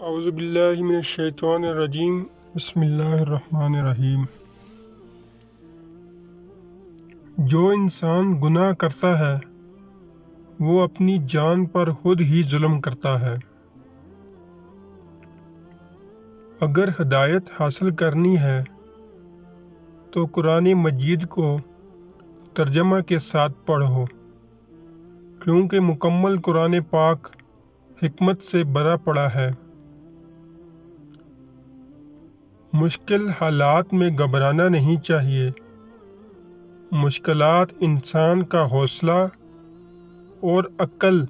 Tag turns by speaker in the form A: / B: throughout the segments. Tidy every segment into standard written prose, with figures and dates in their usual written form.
A: اعوذ باللہ من الشیطان الرجیم بسم اللہ الرحمن الرحیم۔ جو انسان گناہ کرتا ہے وہ اپنی جان پر خود ہی ظلم کرتا ہے۔ اگر ہدایت حاصل کرنی ہے تو قرآن مجید کو ترجمہ کے ساتھ پڑھو، کیونکہ مکمل قرآن پاک حکمت سے بھرا پڑا ہے۔ مشکل حالات میں گھبرانا نہیں چاہیے۔ مشکلات انسان کا حوصلہ اور عقل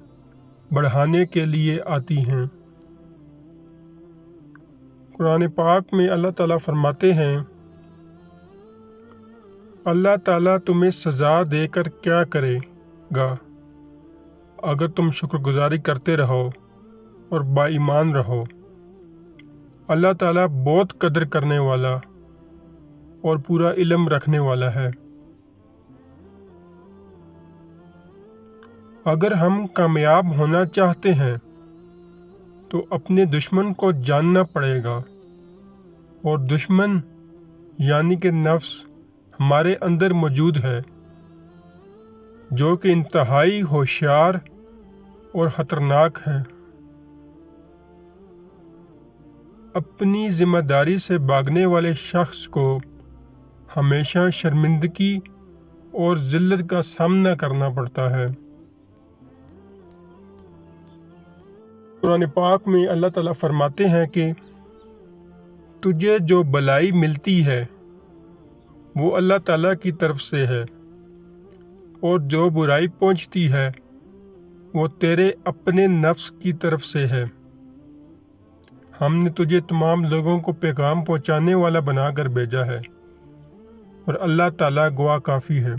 A: بڑھانے کے لیے آتی ہیں۔ قرآن پاک میں اللہ تعالیٰ فرماتے ہیں، اللہ تعالیٰ تمہیں سزا دے کر کیا کرے گا اگر تم شکر گزاری کرتے رہو اور با ایمان رہو۔ اللہ تعالیٰ بہت قدر کرنے والا اور پورا علم رکھنے والا ہے۔ اگر ہم کامیاب ہونا چاہتے ہیں تو اپنے دشمن کو جاننا پڑے گا، اور دشمن یعنی کہ نفس ہمارے اندر موجود ہے، جو کہ انتہائی ہوشیار اور خطرناک ہے۔ اپنی ذمہ داری سے بھاگنے والے شخص کو ہمیشہ شرمندگی اور ذلت کا سامنا کرنا پڑتا ہے۔ قرآن پاک میں اللہ تعالیٰ فرماتے ہیں کہ تجھے جو بھلائی ملتی ہے وہ اللہ تعالیٰ کی طرف سے ہے، اور جو برائی پہنچتی ہے وہ تیرے اپنے نفس کی طرف سے ہے۔ ہم نے تجھے تمام لوگوں کو پیغام پہنچانے والا بنا کر بھیجا ہے، اور اللہ تعالیٰ گواہ کافی ہے۔